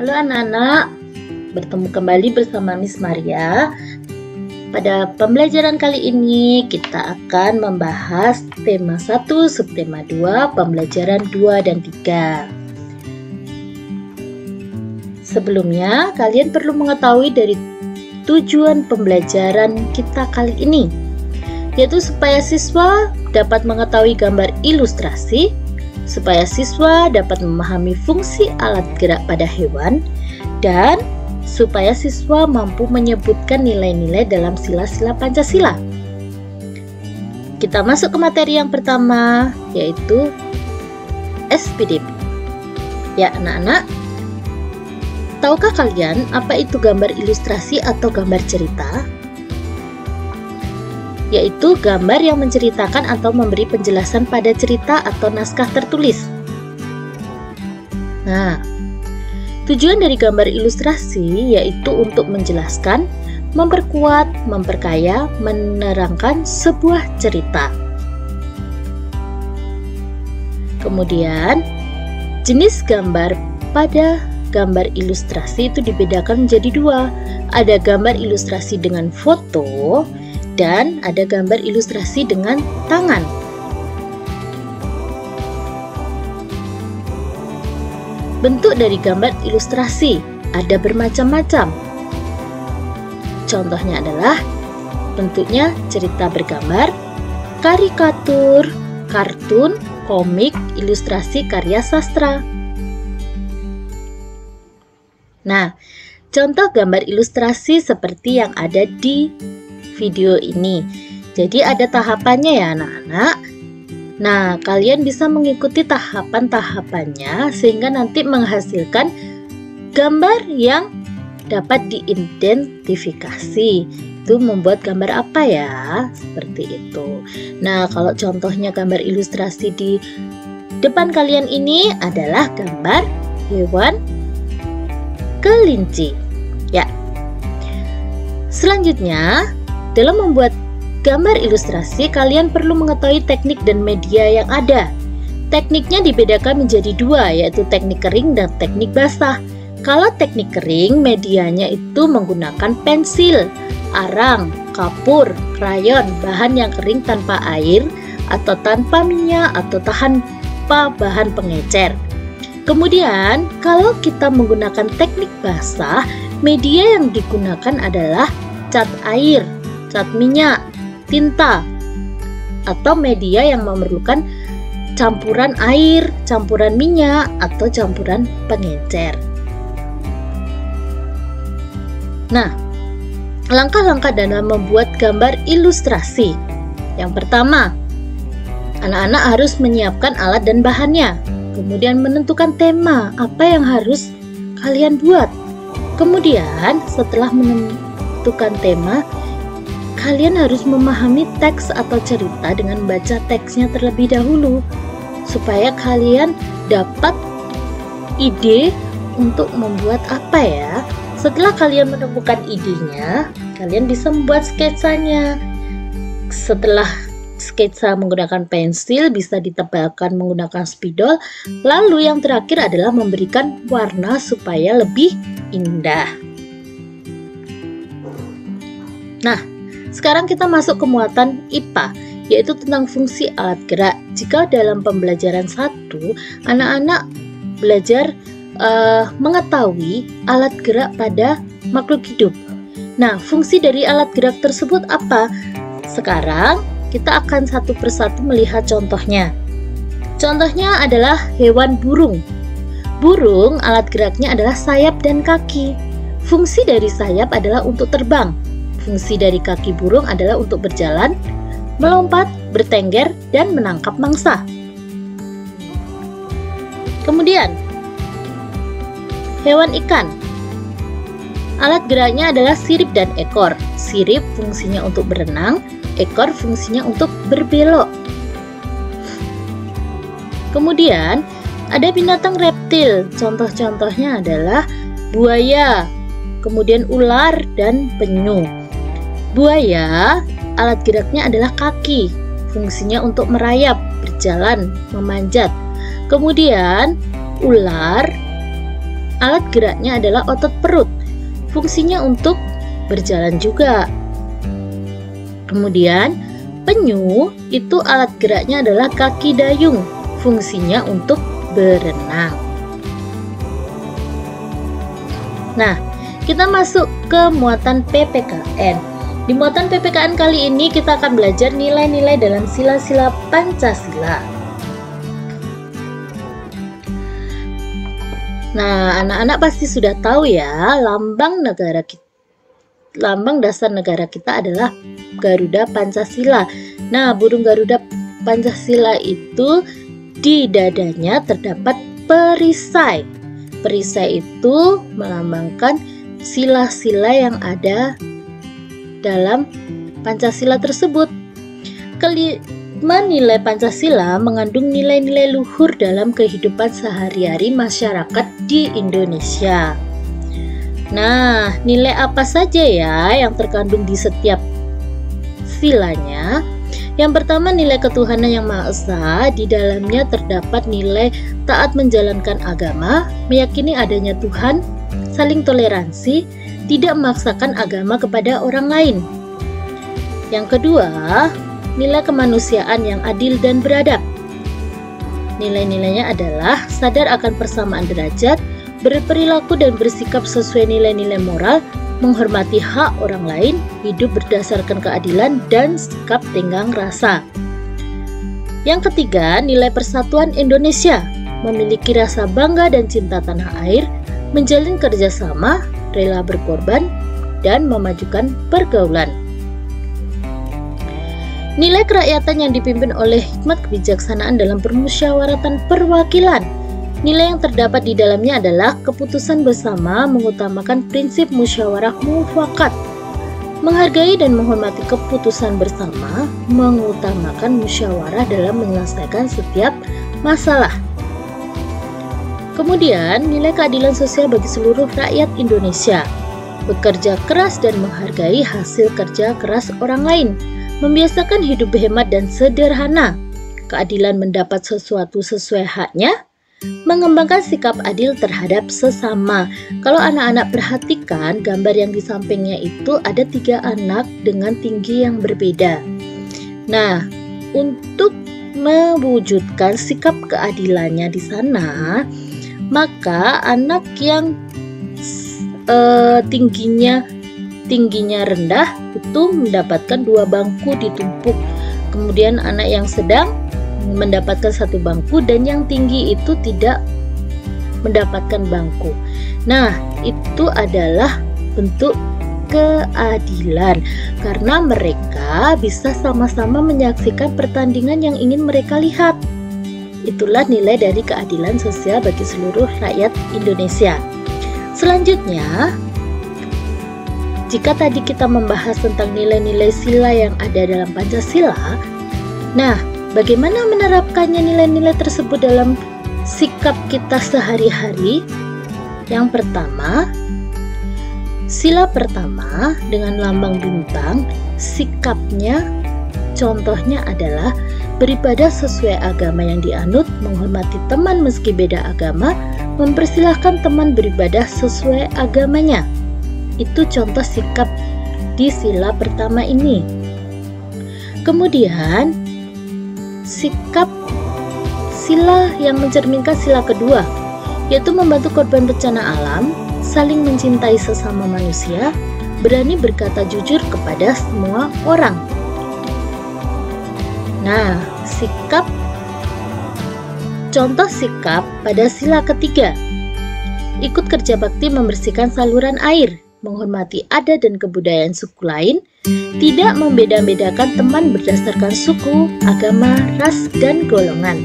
Halo anak-anak, bertemu kembali bersama Miss Maria. Pada pembelajaran kali ini kita akan membahas tema 1, subtema 2, pembelajaran 2 dan 3. Sebelumnya, kalian perlu mengetahui dari tujuan pembelajaran kita kali ini, yaitu supaya siswa dapat mengetahui gambar ilustrasi, supaya siswa dapat memahami fungsi alat gerak pada hewan, dan supaya siswa mampu menyebutkan nilai-nilai dalam sila-sila Pancasila. Kita masuk ke materi yang pertama, yaitu SPDP. Ya anak-anak, tahukah kalian apa itu gambar ilustrasi atau gambar cerita? Yaitu gambar yang menceritakan atau memberi penjelasan pada cerita atau naskah tertulis. Nah, tujuan dari gambar ilustrasi yaitu untuk menjelaskan, memperkuat, memperkaya, menerangkan sebuah cerita. Kemudian, jenis gambar pada gambar ilustrasi itu dibedakan menjadi dua. Ada gambar ilustrasi dengan foto dan ada gambar ilustrasi dengan tangan. Bentuk dari gambar ilustrasi ada bermacam-macam. Contohnya adalah bentuknya cerita bergambar, karikatur, kartun, komik, ilustrasi karya sastra. Nah, contoh gambar ilustrasi seperti yang ada di video ini. Jadi ada tahapannya ya anak-anak. Nah, kalian bisa mengikuti tahapan-tahapannya sehingga nanti menghasilkan gambar yang dapat diidentifikasi. Itu membuat gambar apa ya? Seperti itu. Nah, kalau contohnya gambar ilustrasi di depan kalian ini adalah gambar hewan kelinci. Ya. Selanjutnya, dalam membuat gambar ilustrasi, kalian perlu mengetahui teknik dan media yang ada. Tekniknya dibedakan menjadi dua, yaitu teknik kering dan teknik basah. Kalau teknik kering, medianya itu menggunakan pensil, arang, kapur, krayon, bahan yang kering tanpa air, atau tanpa minyak, atau tanpa bahan pengecer. Kemudian, kalau kita menggunakan teknik basah, media yang digunakan adalah cat air, cat minyak, tinta, atau media yang memerlukan campuran air, campuran minyak, atau campuran pengecer. Nah, langkah-langkah dalam membuat gambar ilustrasi. Yang pertama, anak-anak harus menyiapkan alat dan bahannya. Kemudian menentukan tema apa yang harus kalian buat. Kemudian, setelah menentukan tema, kalian harus memahami teks atau cerita dengan baca teksnya terlebih dahulu supaya kalian dapat ide untuk membuat apa ya. Setelah kalian menemukan idenya, kalian bisa membuat sketsanya. Setelah sketsa menggunakan pensil, bisa ditebalkan menggunakan spidol. Lalu yang terakhir adalah memberikan warna supaya lebih indah. Nah, sekarang kita masuk ke muatan IPA, yaitu tentang fungsi alat gerak. Jika dalam pembelajaran 1, anak-anak belajar mengetahui alat gerak pada makhluk hidup. Nah, fungsi dari alat gerak tersebut apa? Sekarang kita akan satu persatu melihat contohnya. Contohnya adalah hewan burung. Burung, alat geraknya adalah sayap dan kaki. Fungsi dari sayap adalah untuk terbang. Fungsi dari kaki burung adalah untuk berjalan, melompat, bertengger, dan menangkap mangsa. Kemudian, hewan ikan. Alat geraknya adalah sirip dan ekor. Sirip fungsinya untuk berenang, ekor fungsinya untuk berbelok. Kemudian, ada binatang reptil. Contoh-contohnya adalah buaya, kemudian ular, dan penyu. Buaya, alat geraknya adalah kaki. Fungsinya untuk merayap, berjalan, memanjat. Kemudian, ular, alat geraknya adalah otot perut. Fungsinya untuk berjalan juga. Kemudian penyu itu alat geraknya adalah kaki dayung. Fungsinya untuk berenang. Nah, kita masuk ke muatan PPKN. Di muatan PPKN kali ini kita akan belajar nilai-nilai dalam sila-sila Pancasila. Nah, anak-anak pasti sudah tahu ya, lambang dasar negara kita adalah Garuda Pancasila. Nah, burung Garuda Pancasila itu di dadanya terdapat perisai. Perisai itu melambangkan sila-sila yang ada dalam Pancasila tersebut. Kelima nilai Pancasila mengandung nilai-nilai luhur dalam kehidupan sehari-hari masyarakat di Indonesia. Nah, nilai apa saja ya yang terkandung di setiap silanya? Yang pertama, nilai ketuhanan yang Maha Esa. Di dalamnya terdapat nilai taat menjalankan agama, meyakini adanya Tuhan, saling toleransi, tidak memaksakan agama kepada orang lain. Yang kedua, nilai kemanusiaan yang adil dan beradab. Nilai-nilainya adalah sadar akan persamaan derajat, berperilaku dan bersikap sesuai nilai-nilai moral, menghormati hak orang lain, hidup berdasarkan keadilan, dan sikap tenggang rasa. Yang ketiga, nilai persatuan Indonesia, memiliki rasa bangga dan cinta tanah air, menjalin kerjasama, rela berkorban, dan memajukan pergaulan. Nilai kerakyatan yang dipimpin oleh hikmat kebijaksanaan dalam permusyawaratan perwakilan. Nilai yang terdapat di dalamnya adalah keputusan bersama, mengutamakan prinsip musyawarah mufakat, menghargai dan menghormati keputusan bersama, mengutamakan musyawarah dalam menyelesaikan setiap masalah. Kemudian, nilai keadilan sosial bagi seluruh rakyat Indonesia, bekerja keras dan menghargai hasil kerja keras orang lain, membiasakan hidup hemat dan sederhana, keadilan mendapat sesuatu sesuai haknya, mengembangkan sikap adil terhadap sesama. Kalau anak-anak perhatikan, gambar yang di sampingnya itu ada 3 anak dengan tinggi yang berbeda. Nah, untuk mewujudkan sikap keadilannya di sana, maka anak yang tingginya rendah itu mendapatkan 2 bangku ditumpuk. Kemudian anak yang sedang mendapatkan 1 bangku, dan yang tinggi itu tidak mendapatkan bangku. Nah, itu adalah bentuk keadilan karena mereka bisa sama-sama menyaksikan pertandingan yang ingin mereka lihat. Itulah nilai dari keadilan sosial bagi seluruh rakyat Indonesia. Selanjutnya, jika tadi kita membahas tentang nilai-nilai sila yang ada dalam Pancasila, nah, bagaimana menerapkannya nilai-nilai tersebut dalam sikap kita sehari-hari? Yang pertama, sila pertama dengan lambang bintang, sikapnya, contohnya adalah beribadah sesuai agama yang dianut, menghormati teman meski beda agama, mempersilahkan teman beribadah sesuai agamanya. Itu contoh sikap di sila pertama ini. Kemudian, sikap sila yang mencerminkan sila kedua, yaitu membantu korban bencana alam, saling mencintai sesama manusia, berani berkata jujur kepada semua orang. Nah, contoh sikap pada sila ketiga, ikut kerja bakti membersihkan saluran air, menghormati adat dan kebudayaan suku lain, tidak membeda-bedakan teman berdasarkan suku, agama, ras, dan golongan.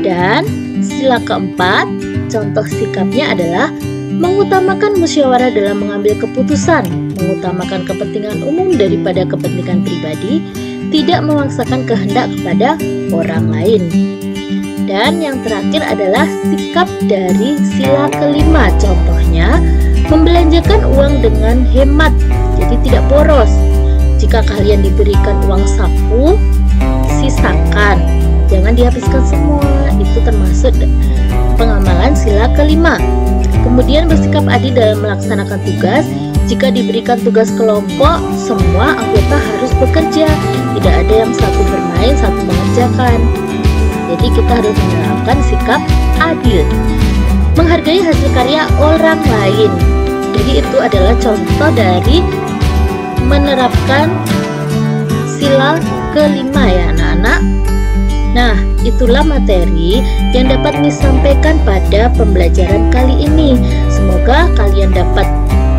Dan sila keempat, contoh sikapnya adalah mengutamakan musyawarah dalam mengambil keputusan, mengutamakan kepentingan umum daripada kepentingan pribadi, tidak memaksakan kehendak kepada orang lain. Dan yang terakhir adalah sikap dari sila kelima, contohnya membelanjakan uang dengan hemat, jadi tidak boros. Jika kalian diberikan uang saku, sisakan, jangan dihabiskan semua. Itu termasuk pengamalan sila kelima. Kemudian bersikap adil dalam melaksanakan tugas. Jika diberikan tugas kelompok, semua anggota harus bekerja. Tidak ada yang satu bermain, satu mengerjakan. Jadi kita harus menerapkan sikap adil. Menghargai hasil karya orang lain. Jadi itu adalah contoh dari menerapkan sila kelima ya anak-anak. Nah, itulah materi yang dapat disampaikan pada pembelajaran kali ini. Semoga kalian dapat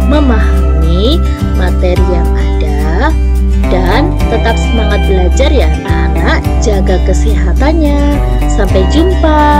memahami materi yang ada dan tetap semangat belajar ya anak-anak. Jaga kesehatannya. Sampai jumpa.